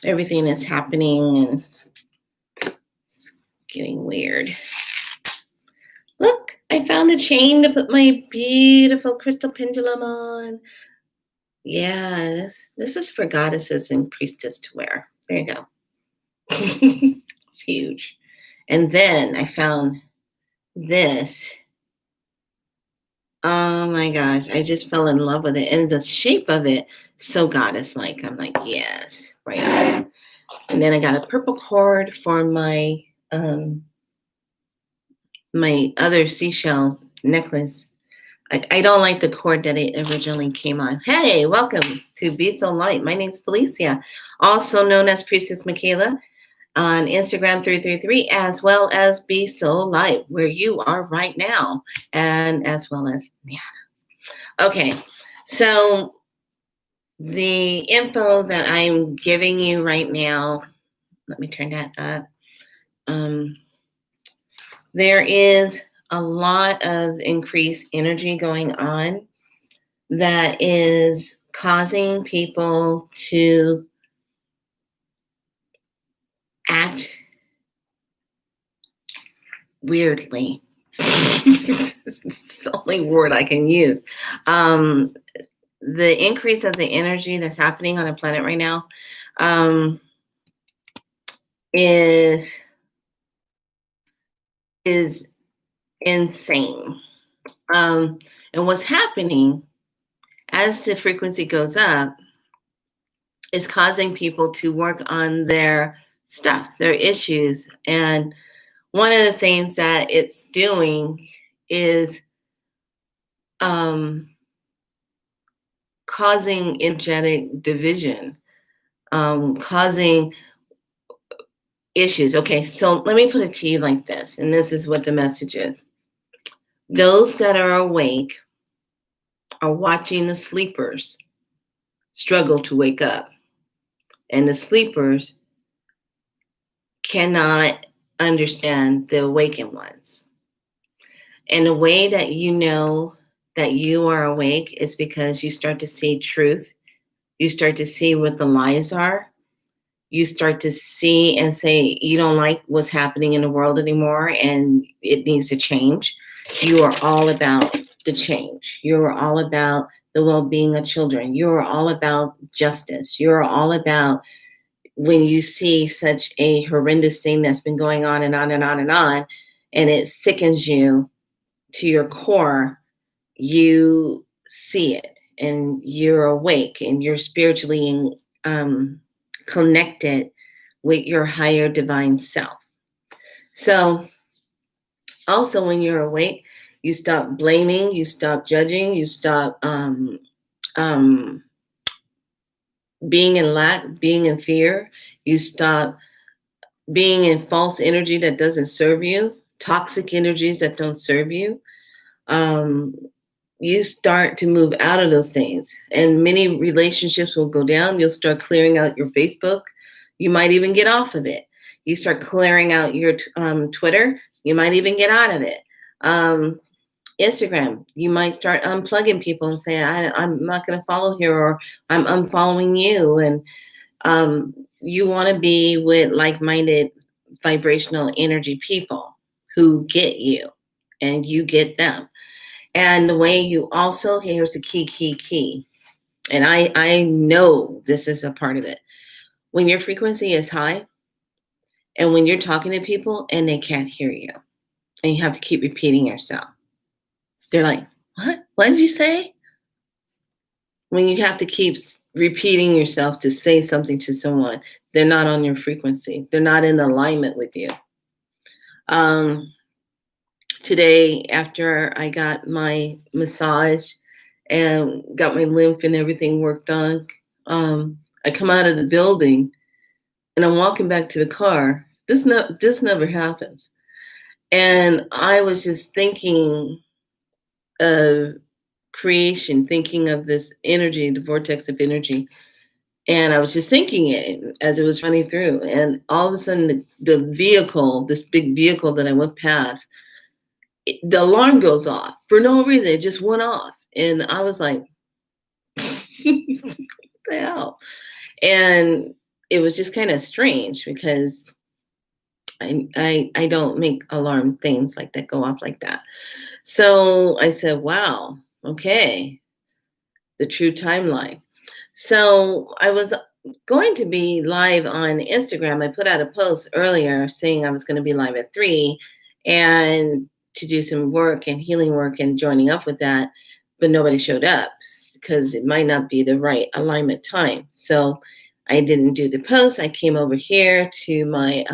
everything is happening and it's getting weird. Look, I found a chain to put my beautiful crystal pendulum on. Yeah, this is for goddesses and priestess to wear. There you go. It's huge. And then I found this. Oh my gosh, I just fell in love with it. And the shape of it, so goddess-like. I'm like, yes, right on. And then I got a purple cord for my my other seashell necklace. I don't like the cord that it originally came on. Hey, welcome to Be So Light. My name's Felicia, also known as Priestess Michaela on Instagram 333, as well as Be So Light, where you are right now, and as well as Nana. Okay, so the info that I'm giving you right now, let me turn that up. There is a lot of increased energy going on that is causing people to act weirdly. It's the only word I can use. The increase of the energy that's happening on the planet right now is insane. And what's happening as the frequency goes up is causing people to work on their stuff, their issues. And one of the things that it's doing is causing energetic division, causing issues. Okay, so let me put it to you like this, and this is what the message is. Those that are awake are watching the sleepers struggle to wake up, and the sleepers cannot understand the awakened ones. And the way that you know that you are awake is because you start to see truth. You start to see what the lies are. You start to see and say, you don't like what's happening in the world anymore and it needs to change. You are all about the change. You are all about the well-being of children. You are all about justice. You are all about when you see such a horrendous thing that's been going on and on and on and on, and it sickens you to your core, you see it and you're awake and you're spiritually connected with your higher divine self. So also when you're awake, you stop blaming, you stop judging, you stop being in lack, being in fear, you stop being in false energy that doesn't serve you, toxic energies that don't serve you. You start to move out of those things, and many relationships will go down. You'll start clearing out your Facebook. You might even get off of it. You start clearing out your Twitter. You might even get out of it. Instagram, you might start unplugging people and say, I'm not going to follow here, or I'm unfollowing you. And you want to be with like-minded vibrational energy people who get you and you get them. And the way you also, here's the key. And I know this is a part of it. When your frequency is high and when you're talking to people and they can't hear you and you have to keep repeating yourself, they're like, what did you say? When you have to keep repeating yourself to say something to someone, they're not on your frequency. They're not in alignment with you. Today, after I got my massage and got my lymph and everything worked on, I come out of the building and I'm walking back to the car. This never happens. And I was just thinking of creation, thinking of this energy, the vortex of energy. And I was just thinking it as it was running through. And all of a sudden, the vehicle, this big vehicle that I went past, the alarm goes off for no reason. It just went off. And I was like, what the hell? And it was just kind of strange because I don't make alarm things like that go off like that. So I said, wow, okay, the true timeline. So I was going to be live on Instagram. I put out a post earlier saying I was going to be live at 3 and to do some work and healing work and joining up with that, but nobody showed up because it might not be the right alignment time. So I didn't do the post. I came over here to my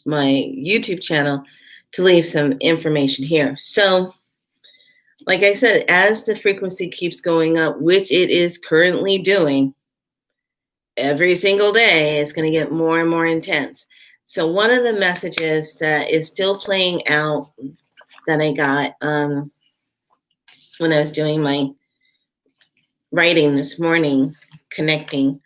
my YouTube channel to leave some information here. So like I said, as the frequency keeps going up, which it is currently doing, every single day it's going to get more and more intense. So one of the messages that is still playing out that I got when I was doing my writing this morning, connecting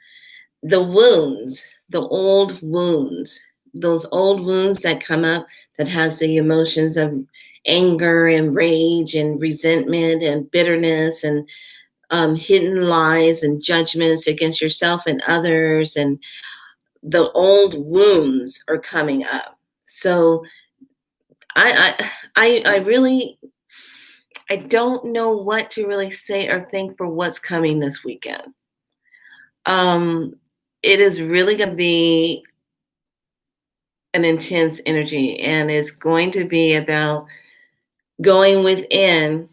the wounds, the old wounds, those old wounds that come up that has the emotions of anger and rage and resentment and bitterness and hidden lies and judgments against yourself and others, and the old wounds are coming up. So I really I don't know what to really say or think for what's coming this weekend. It is really going to be an intense energy, and it's going to be about going within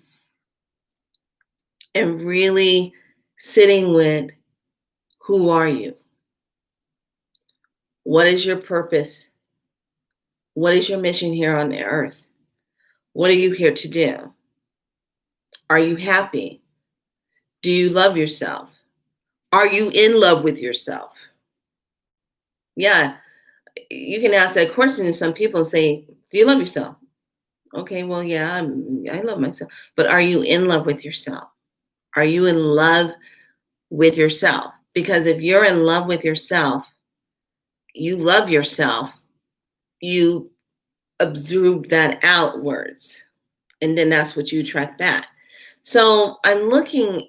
and really sitting with who are you? What is your purpose? What is your mission here on the earth? What are you here to do? Are you happy? Do you love yourself? Are you in love with yourself? Yeah, you can ask that question to some people and say, do you love yourself? Okay, well, yeah, I love myself. But are you in love with yourself? Are you in love with yourself? Because if you're in love with yourself, you love yourself, you absorb that outwards, and then that's what you attract back. So I'm looking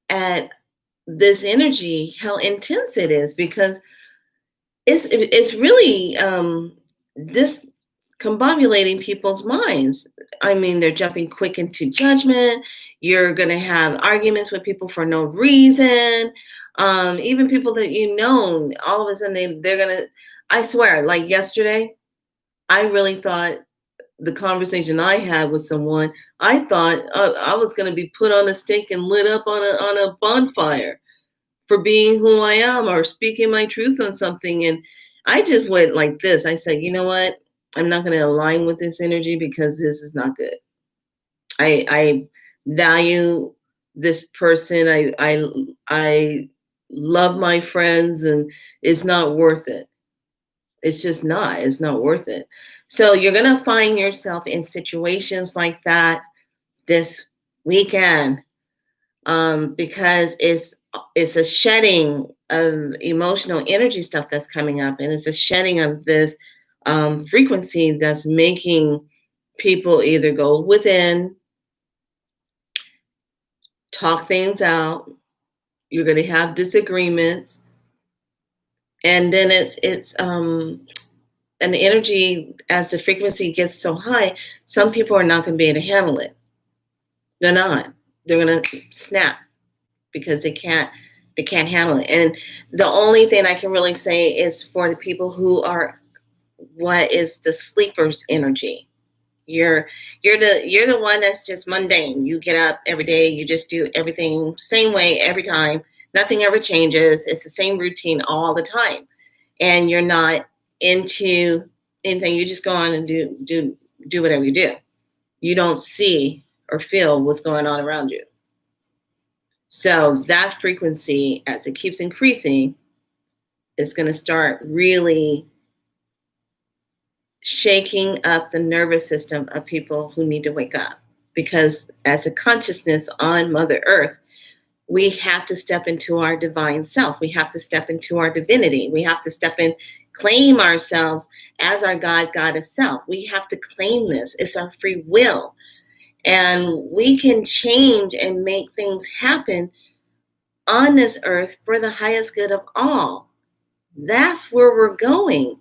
at this energy, how intense it is, because it's really discombobulating people's minds. I mean, they're jumping quick into judgment. You're going to have arguments with people for no reason. Even people that you know, all of a sudden they're going to, I swear, like yesterday, I really thought the conversation I had with someone, I thought I was going to be put on a stake and lit up on a bonfire for being who I am or speaking my truth on something. And I just went like this. I said, you know what? I'm not going to align with this energy because this is not good. I value this person. I love my friends, and it's not worth it. It's just not. It's not worth it. So you're going to find yourself in situations like that this weekend, because it's a shedding of emotional energy stuff that's coming up, and it's a shedding of this frequency that's making people either go within, talk things out. You're going to have disagreements, and then it's an energy as the frequency gets so high. Some people are not going to be able to handle it. They're not. They're going to snap because they can't handle it. And the only thing I can really say is for the people who are what is the sleepers energy. You're the one that's just mundane. You get up every day, you just do everything same way every time. Nothing ever changes. It's the same routine all the time. And you're not into anything. You just go on and do whatever you do. You don't see or feel what's going on around you. So that frequency, as it keeps increasing, is going to start really shaking up the nervous system of people who need to wake up. Because as a consciousness on Mother Earth, we have to step into our divine self. We have to step into our divinity. We have to step in, claim ourselves as our God, Goddess self. We have to claim this. It's our free will. And we can change and make things happen on this earth for the highest good of all. That's where we're going.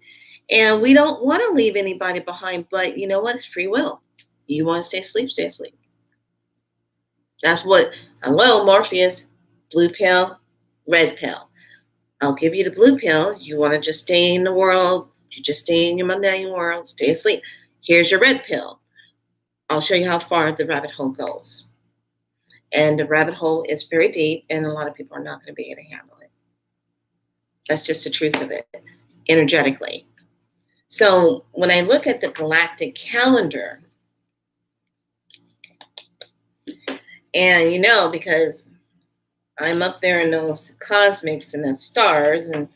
And we don't want to leave anybody behind, but you know what? It's free will. You want to stay asleep, stay asleep. That's what, hello, Morpheus, blue pill, red pill. I'll give you the blue pill. You want to just stay in the world, you just stay in your mundane world, stay asleep. Here's your red pill. I'll show you how far the rabbit hole goes. And the rabbit hole is very deep, and a lot of people are not going to be able to handle it. That's just the truth of it, energetically. So when I look at the galactic calendar, and you know, because I'm up there in those cosmics and the stars, and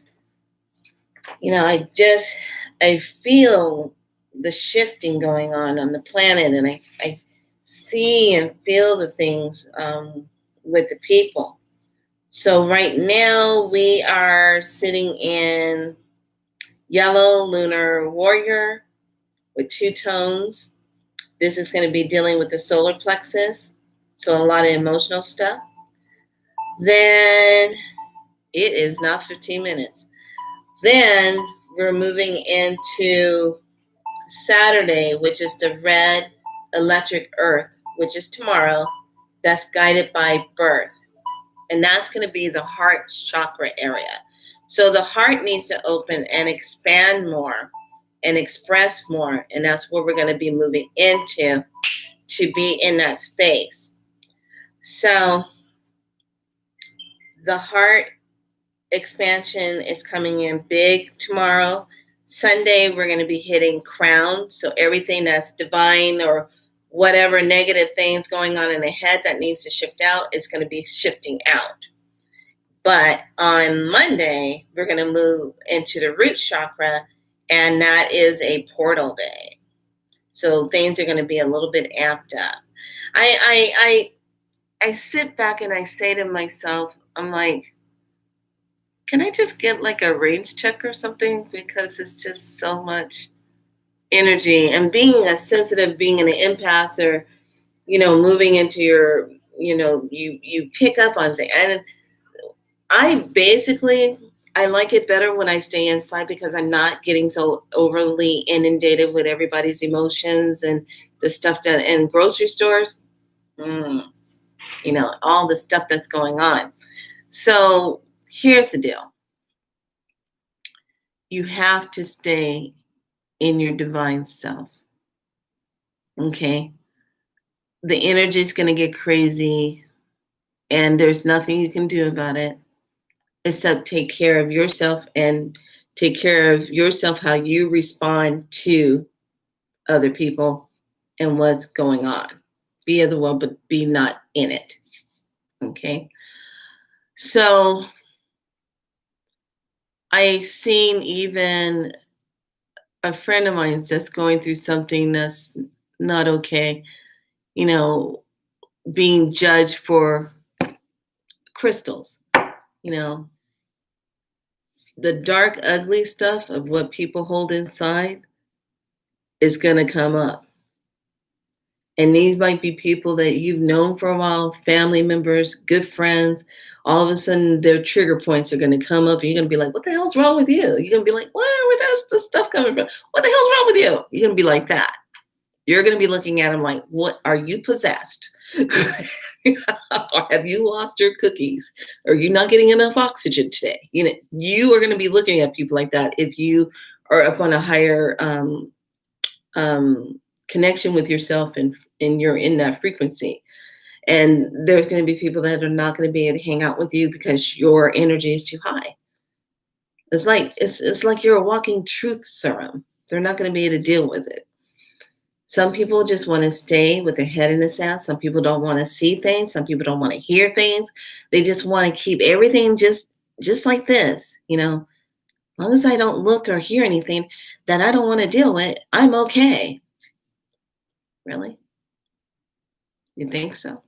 you know, I feel the shifting going on the planet, and I see and feel the things with the people. So right now we are sitting in yellow lunar warrior with 2 tones. This is going to be dealing with the solar plexus, so a lot of emotional stuff. Then it is not 15 minutes. Then we're moving into Saturday, which is the red electric earth, which is tomorrow. That's guided by birth. And that's going to be the heart chakra area. So the heart needs to open and expand more and express more. And that's where we're going to be moving into to be in that space. So the heart expansion is coming in big tomorrow. Sunday, we're going to be hitting crown. So everything that's divine or whatever negative things going on in the head that needs to shift out is going to be shifting out. But on Monday, we're going to move into the root chakra, and that is a portal day. So things are going to be a little bit amped up. I sit back and I say to myself, I'm like, can I just get like a range check or something? Because it's just so much energy. And being a sensitive, being an empath, or, you know, moving into your, you know, you pick up on things. And I like it better when I stay inside because I'm not getting so overly inundated with everybody's emotions and the stuff that in grocery stores, you know, all the stuff that's going on. So here's the deal. You have to stay in your divine self. Okay? The energy is going to get crazy, and there's nothing you can do about it except take care of yourself and take care of yourself how you respond to other people and what's going on. Be of the world, but be not in it. Okay? So I've seen even a friend of mine that's going through something that's not okay, you know, being judged for crystals, you know, the dark, ugly stuff of what people hold inside is going to come up. And these might be people that you've known for a while, family members, good friends. All of a sudden, their trigger points are going to come up, and you're going to be like, what the hell's wrong with you? You're going to be like, where's this stuff coming from? What the hell's wrong with you? You're going to be like that. You're going to be looking at them like, what, are you possessed? Or have you lost your cookies? Are you not getting enough oxygen today? You know, you are going to be looking at people like that if you are up on a higher connection with yourself and you're in that frequency. And there's going to be people that are not going to be able to hang out with you because your energy is too high. It's like you're a walking truth serum. They're not going to be able to deal with it. Some people just want to stay with their head in the sand. Some people don't want to see things. Some people don't want to hear things. They just want to keep everything just like this, you know. As long as I don't look or hear anything that I don't want to deal with, I'm okay. Really? You think so?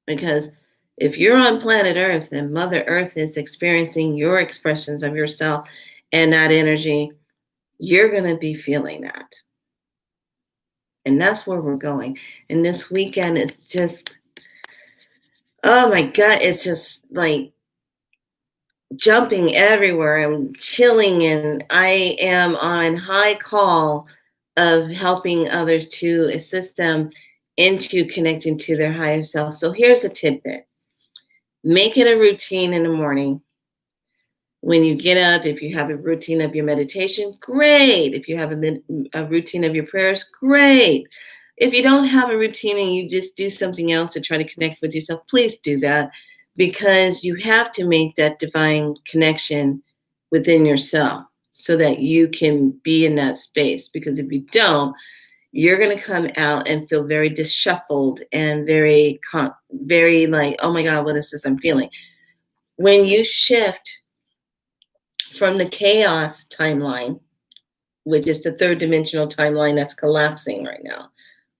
Because if you're on planet Earth and Mother Earth is experiencing your expressions of yourself and that energy, you're going to be feeling that. And that's where we're going. And this weekend is just, oh my God, it's just like, jumping everywhere. I'm chilling, and I am on high call of helping others to assist them into connecting to their higher self. So here's a tidbit. Make it a routine in the morning. When you get up, if you have a routine of your meditation, great. If you have a routine of your prayers, great. If you don't have a routine and you just do something else to try to connect with yourself, please do that, because you have to make that divine connection within yourself so that you can be in that space. Because if you don't, you're going to come out and feel very disshuffled and very like, oh my God, what is this I'm feeling? When you shift from the chaos timeline, which is the third dimensional timeline that's collapsing right now,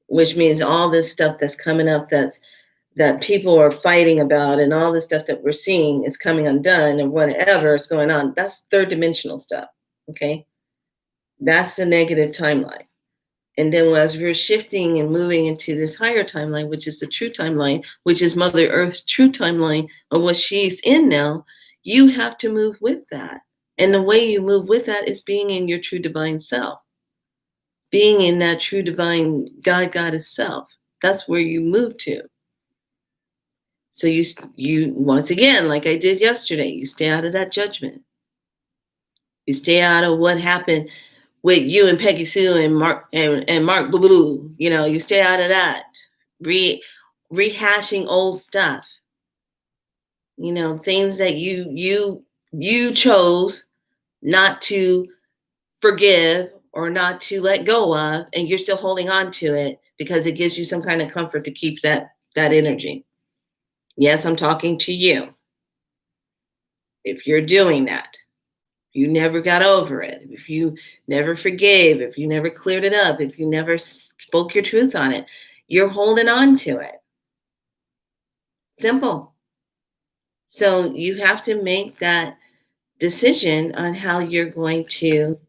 which means all this stuff that's coming up that people are fighting about, and all the stuff that we're seeing is coming undone, and whatever is going on, that's third dimensional stuff. Okay, that's the negative timeline. And then as we're shifting and moving into this higher timeline, which is the true timeline, which is Mother Earth's true timeline of what she's in now, you have to move with that. And the way you move with that is being in your true divine self, being in that true divine God, Goddess self. That's where you move to. So you once again, like I did yesterday, you stay out of that judgment. You stay out of what happened with you and Peggy Sue and Mark Boo. You know, you stay out of that. Rehashing old stuff. You know, things that you chose not to forgive or not to let go of, and you're still holding on to it because it gives you some kind of comfort to keep that energy. Yes, I'm talking to you. If you're doing that, you never got over it, if you never forgave, if you never cleared it up, if you never spoke your truth on it, you're holding on to it. Simple. So you have to make that decision on how you're going to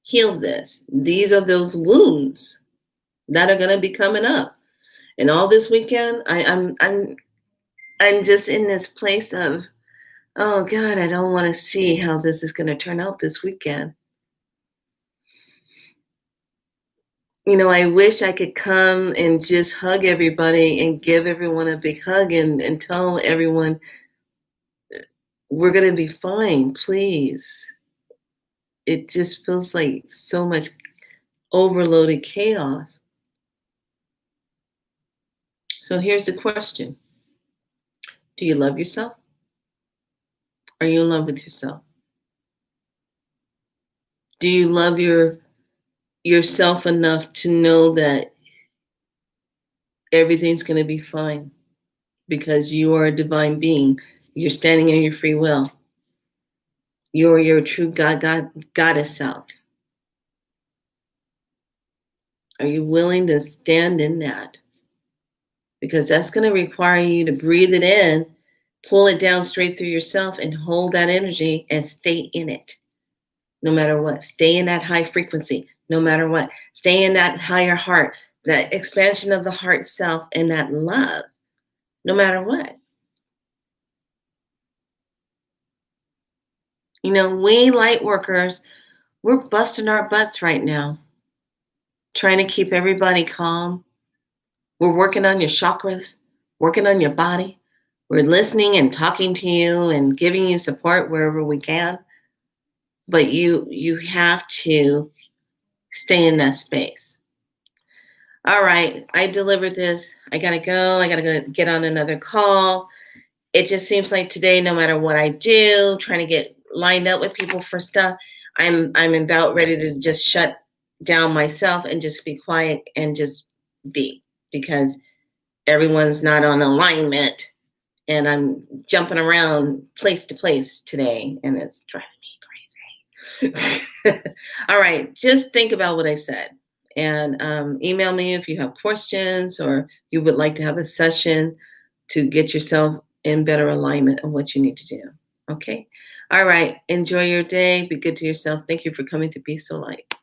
heal this. These are those wounds that are going to be coming up. And all this weekend, I'm just in this place of, oh God, I don't want to see how this is going to turn out this weekend. You know, I wish I could come and just hug everybody and give everyone a big hug and tell everyone we're going to be fine, please. It just feels like so much overloaded chaos. So here's the question. Do you love yourself? Are you in love with yourself? Do you love yourself enough to know that everything's going to be fine because you are a divine being? You're standing in your free will. You're your true goddess self. Are you willing to stand in that? Because that's going to require you to breathe it in, pull it down straight through yourself, and hold that energy and stay in it. No matter what. Stay in that high frequency, no matter what. Stay in that higher heart, that expansion of the heart self, and that love, no matter what. You know, we light workers, we're busting our butts right now, trying to keep everybody calm. We're working on your chakras, working on your body. We're listening and talking to you and giving you support wherever we can. But you have to stay in that space. All right, I delivered this. I gotta go. I gotta go get on another call. It just seems like today, no matter what I do, trying to get lined up with people for stuff, I'm about ready to just shut down myself and just be quiet and just be, because everyone's not on alignment, and I'm jumping around place to place today, and it's driving me crazy. All right, just think about what I said, and email me if you have questions or you would like to have a session to get yourself in better alignment of what you need to do. Okay? All right, enjoy your day. Be good to yourself. Thank you for coming to Be So Light.